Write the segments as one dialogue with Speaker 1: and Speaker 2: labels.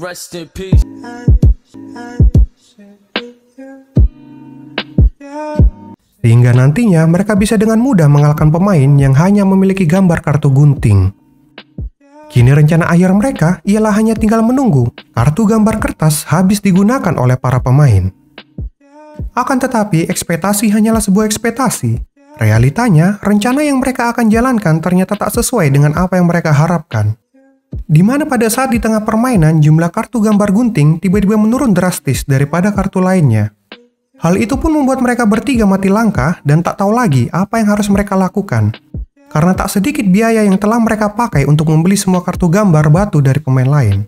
Speaker 1: Rest in peace.
Speaker 2: Sehingga nantinya mereka bisa dengan mudah mengalahkan pemain yang hanya memiliki gambar kartu gunting. Kini rencana akhir mereka ialah hanya tinggal menunggu kartu gambar kertas habis digunakan oleh para pemain. Akan tetapi, ekspektasi hanyalah sebuah ekspektasi. Realitanya, rencana yang mereka akan jalankan ternyata tak sesuai dengan apa yang mereka harapkan. Di mana pada saat di tengah permainan, jumlah kartu gambar gunting tiba-tiba menurun drastis daripada kartu lainnya. Hal itu pun membuat mereka bertiga mati langkah dan tak tahu lagi apa yang harus mereka lakukan. Karena tak sedikit biaya yang telah mereka pakai untuk membeli semua kartu gambar batu dari pemain lain.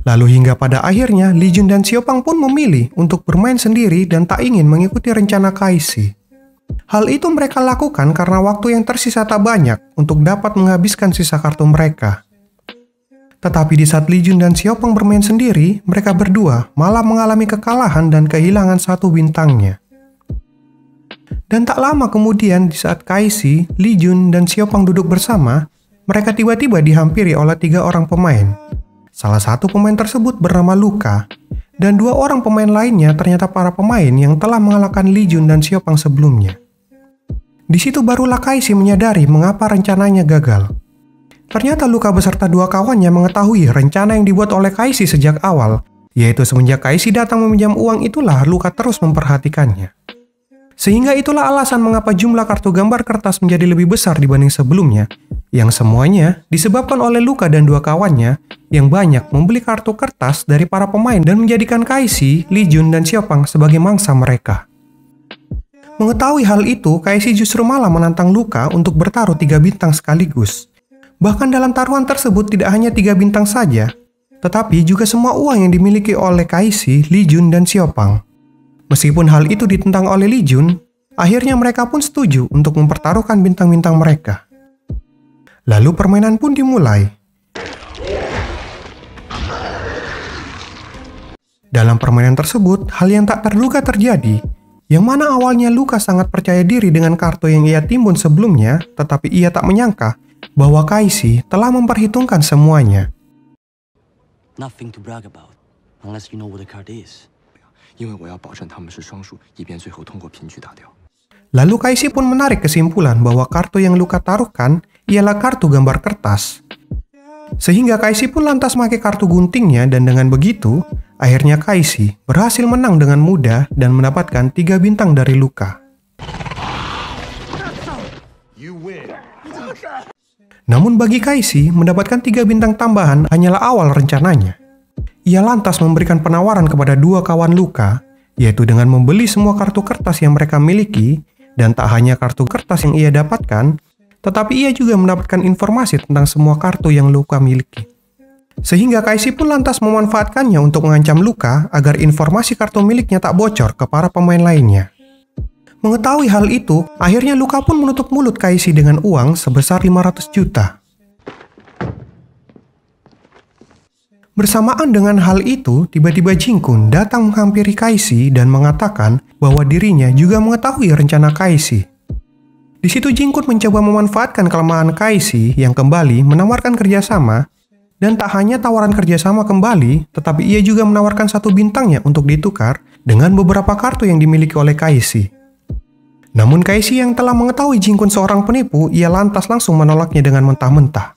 Speaker 2: Lalu hingga pada akhirnya, Li Jun dan Xiaopang pun memilih untuk bermain sendiri dan tak ingin mengikuti rencana Kaishi. Hal itu mereka lakukan karena waktu yang tersisa tak banyak untuk dapat menghabiskan sisa kartu mereka. Tetapi di saat Li Jun dan Xiaopang bermain sendiri, mereka berdua malah mengalami kekalahan dan kehilangan satu bintangnya. Dan tak lama kemudian di saat Kaishi, Li Jun, dan Xiaopang duduk bersama, mereka tiba-tiba dihampiri oleh 3 orang pemain. Salah satu pemain tersebut bernama Luka, dan 2 orang pemain lainnya ternyata para pemain yang telah mengalahkan Li Jun dan Xiaopang sebelumnya. Di situ barulah Kaishi menyadari mengapa rencananya gagal. Ternyata Luka beserta 2 kawannya mengetahui rencana yang dibuat oleh Kaishi sejak awal, yaitu semenjak Kaishi datang meminjam uang itulah Luka terus memperhatikannya. Sehingga itulah alasan mengapa jumlah kartu gambar kertas menjadi lebih besar dibanding sebelumnya, yang semuanya disebabkan oleh Luka dan 2 kawannya yang banyak membeli kartu kertas dari para pemain dan menjadikan Kaishi, Li Jun, dan Xiaopang sebagai mangsa mereka. Mengetahui hal itu, Kaishi justru malah menantang Luka untuk bertaruh 3 bintang sekaligus. Bahkan dalam taruhan tersebut tidak hanya 3 bintang saja, tetapi juga semua uang yang dimiliki oleh Kaishi, Li Jun, dan Xiaopang. Meskipun hal itu ditentang oleh Li Jun, akhirnya mereka pun setuju untuk mempertaruhkan bintang-bintang mereka. Lalu permainan pun dimulai. Dalam permainan tersebut, hal yang tak terduga terjadi, yang mana awalnya Luka sangat percaya diri dengan kartu yang ia timbun sebelumnya, tetapi ia tak menyangka bahwa Kaishi telah memperhitungkan semuanya.
Speaker 1: Nothing to brag about, unless you know what the card is.
Speaker 2: Lalu Kaishi pun menarik kesimpulan bahwa kartu yang Luka taruhkan ialah kartu gambar kertas. Sehingga Kaishi pun lantas memakai kartu guntingnya dan dengan begitu, akhirnya Kaishi berhasil menang dengan mudah dan mendapatkan 3 bintang dari Luka. Namun bagi Kaishi, mendapatkan 3 bintang tambahan hanyalah awal rencananya. Ia lantas memberikan penawaran kepada 2 kawan Luka, yaitu dengan membeli semua kartu kertas yang mereka miliki, dan tak hanya kartu kertas yang ia dapatkan, tetapi ia juga mendapatkan informasi tentang semua kartu yang Luka miliki. Sehingga Kaishi pun lantas memanfaatkannya untuk mengancam Luka agar informasi kartu miliknya tak bocor ke para pemain lainnya. Mengetahui hal itu, akhirnya Luka pun menutup mulut Kaishi dengan uang sebesar 500 juta. Bersamaan dengan hal itu, tiba-tiba Jin-kun datang menghampiri Kaishi dan mengatakan bahwa dirinya juga mengetahui rencana Kaishi. Di situ Jin-kun mencoba memanfaatkan kelemahan Kaishi yang kembali menawarkan kerjasama, dan tak hanya tawaran kerjasama kembali, tetapi ia juga menawarkan 1 bintangnya untuk ditukar dengan beberapa kartu yang dimiliki oleh Kaishi. Namun Kaishi yang telah mengetahui Jin-kun seorang penipu, ia lantas langsung menolaknya dengan mentah-mentah.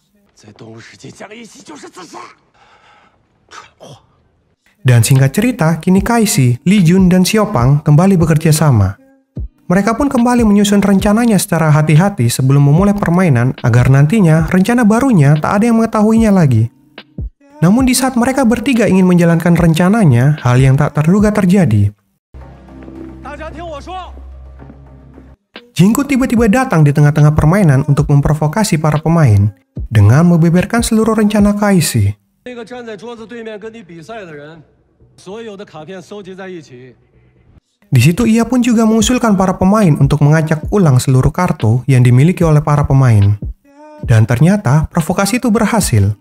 Speaker 2: Dan singkat cerita, kini Kaishi, Li Jun, dan Xiaopang kembali bekerja sama. Mereka pun kembali menyusun rencananya secara hati-hati sebelum memulai permainan agar nantinya rencana barunya tak ada yang mengetahuinya lagi. Namun di saat mereka bertiga ingin menjalankan rencananya, hal yang tak terduga terjadi. Jin-kun tiba-tiba datang di tengah-tengah permainan untuk memprovokasi para pemain dengan membeberkan seluruh rencana Kaishi. Di situ ia pun juga mengusulkan para pemain untuk mengacak ulang seluruh kartu yang dimiliki oleh para pemain. Dan ternyata provokasi itu berhasil.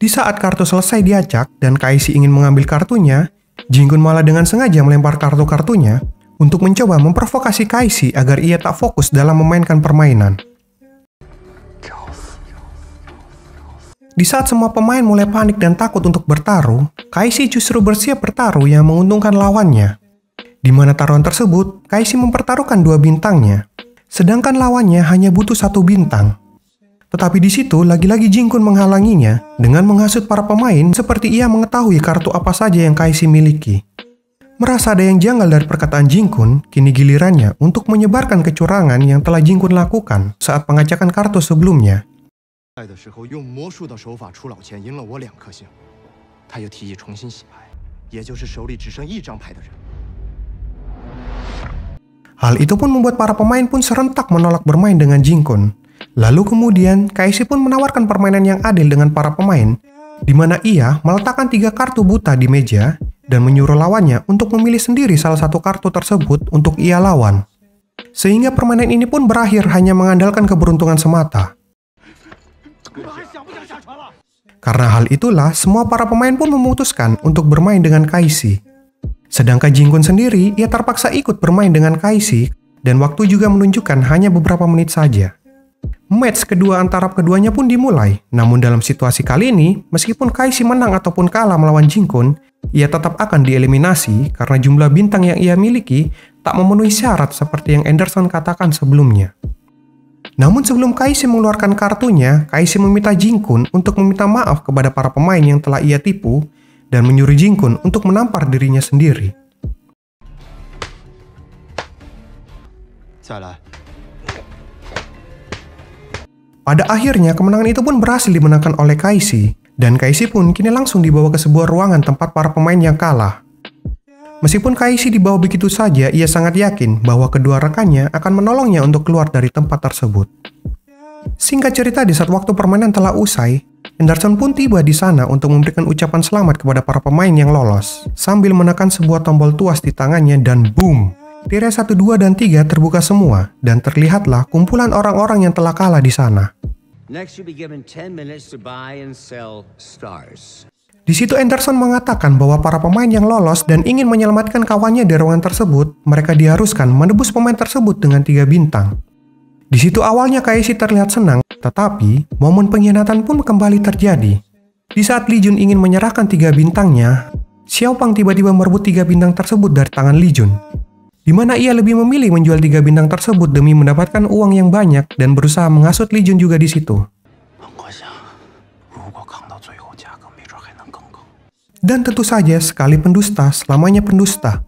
Speaker 2: Di saat kartu selesai diacak dan Kaishi ingin mengambil kartunya, Jin-kun malah dengan sengaja melempar kartu-kartunya untuk mencoba memprovokasi Kaishi agar ia tak fokus dalam memainkan permainan. Di saat semua pemain mulai panik dan takut untuk bertaruh, Kaishi justru bersiap bertaruh yang menguntungkan lawannya. Di mana taruhan tersebut, Kaishi mempertaruhkan 2 bintangnya, sedangkan lawannya hanya butuh 1 bintang. Tetapi di situ lagi-lagi Jin-kun menghalanginya dengan menghasut para pemain seperti ia mengetahui kartu apa saja yang Kaishi miliki. Merasa ada yang janggal dari perkataan Jin-kun, kini gilirannya untuk menyebarkan kecurangan yang telah Jin-kun lakukan saat pengacakan kartu sebelumnya. Hal itu pun membuat para pemain pun serentak menolak bermain dengan Jin-kun. Lalu kemudian, Kaishi pun menawarkan permainan yang adil dengan para pemain, di mana ia meletakkan 3 kartu buta di meja dan menyuruh lawannya untuk memilih sendiri salah satu kartu tersebut untuk ia lawan. Sehingga permainan ini pun berakhir hanya mengandalkan keberuntungan semata. Karena hal itulah, semua para pemain pun memutuskan untuk bermain dengan Kaishi. Sedangkan Jin-kun sendiri, ia terpaksa ikut bermain dengan Kaishi, dan waktu juga menunjukkan hanya beberapa menit saja. Match kedua antara keduanya pun dimulai, namun dalam situasi kali ini, meskipun Kaishi menang ataupun kalah melawan Jin-kun, ia tetap akan dieliminasi karena jumlah bintang yang ia miliki tak memenuhi syarat seperti yang Anderson katakan sebelumnya. Namun sebelum Kaishi mengeluarkan kartunya, Kaishi meminta Jin-kun untuk meminta maaf kepada para pemain yang telah ia tipu dan menyuruh Jin-kun untuk menampar dirinya sendiri. Pada akhirnya, kemenangan itu pun berhasil dimenangkan oleh Kaishi, dan Kaishi pun kini langsung dibawa ke sebuah ruangan tempat para pemain yang kalah. Meskipun Kaishi dibawa begitu saja, ia sangat yakin bahwa kedua rekannya akan menolongnya untuk keluar dari tempat tersebut. Singkat cerita, di saat waktu permainan telah usai, Anderson pun tiba di sana untuk memberikan ucapan selamat kepada para pemain yang lolos, sambil menekan sebuah tombol tuas di tangannya dan boom! Tirai 1, 2, dan 3 terbuka semua, dan terlihatlah kumpulan orang-orang yang telah kalah di sana. Di situ Anderson mengatakan bahwa para pemain yang lolos dan ingin menyelamatkan kawannya di ruangan tersebut, mereka diharuskan menebus pemain tersebut dengan 3 bintang. Di situ awalnya Kaishi terlihat senang, tetapi momen pengkhianatan pun kembali terjadi. Di saat Li Jun ingin menyerahkan 3 bintangnya, Xiao Pang tiba-tiba merebut 3 bintang tersebut dari tangan Li Jun, di mana ia lebih memilih menjual 3 bintang tersebut demi mendapatkan uang yang banyak dan berusaha menghasut Li Jun juga di situ. Dan tentu saja, sekali pendusta, selamanya pendusta.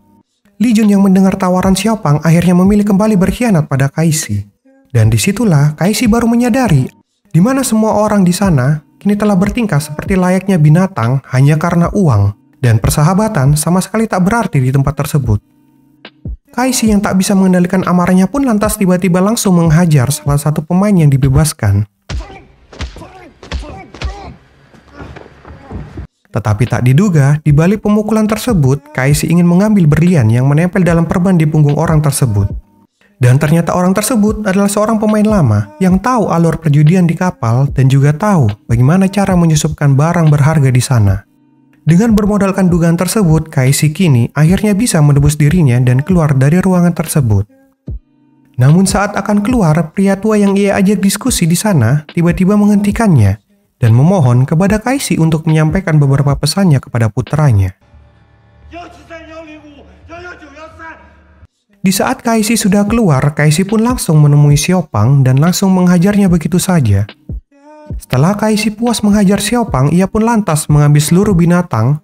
Speaker 2: Li Jun yang mendengar tawaran Xiao Pang akhirnya memilih kembali berkhianat pada Kaishi. Dan disitulah Kaishi baru menyadari, di mana semua orang di sana kini telah bertingkah seperti layaknya binatang hanya karena uang, dan persahabatan sama sekali tak berarti di tempat tersebut. Kaishi yang tak bisa mengendalikan amarahnya pun lantas tiba-tiba langsung menghajar salah satu pemain yang dibebaskan. Tetapi tak diduga, di balik pemukulan tersebut, Kaishi ingin mengambil berlian yang menempel dalam perban di punggung orang tersebut. Dan ternyata orang tersebut adalah seorang pemain lama yang tahu alur perjudian di kapal dan juga tahu bagaimana cara menyusupkan barang berharga di sana. Dengan bermodalkan dugaan tersebut, Kaishi kini akhirnya bisa menebus dirinya dan keluar dari ruangan tersebut. Namun saat akan keluar, pria tua yang ia ajak diskusi di sana tiba-tiba menghentikannya dan memohon kepada Kaishi untuk menyampaikan beberapa pesannya kepada putranya. Di saat Kaishi sudah keluar, Kaishi pun langsung menemui Xiao Pang dan langsung menghajarnya begitu saja. Setelah Kaishi puas menghajar Xiao Pang, ia pun lantas mengambil seluruh bintang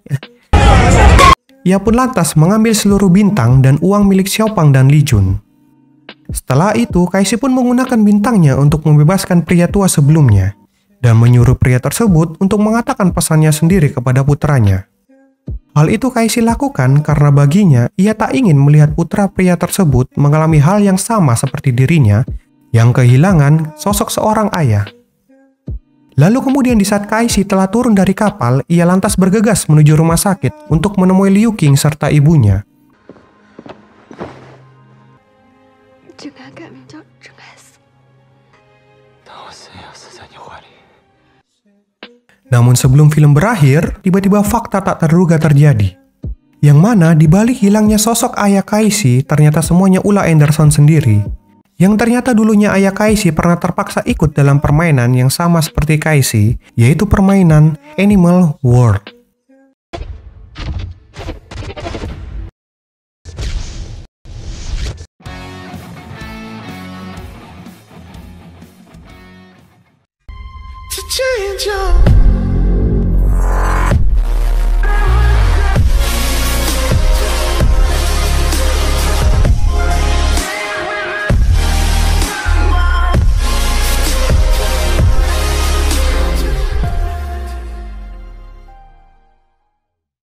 Speaker 2: dan uang milik Xiao Pang dan Li Jun. Setelah itu, Kaishi pun menggunakan bintangnya untuk membebaskan pria tua sebelumnya dan menyuruh pria tersebut untuk mengatakan pesannya sendiri kepada putranya. Hal itu Kaishi lakukan karena baginya ia tak ingin melihat putra pria tersebut mengalami hal yang sama seperti dirinya yang kehilangan sosok seorang ayah. Lalu kemudian di saat Kaishi telah turun dari kapal, ia lantas bergegas menuju rumah sakit untuk menemui Liu Qing serta ibunya. Namun sebelum film berakhir, tiba-tiba fakta tak terduga terjadi. Yang mana di balik hilangnya sosok ayah Casey, ternyata semuanya ulah Anderson sendiri. Yang ternyata dulunya ayah Casey pernah terpaksa ikut dalam permainan yang sama seperti Casey, yaitu permainan Animal World.
Speaker 3: To change your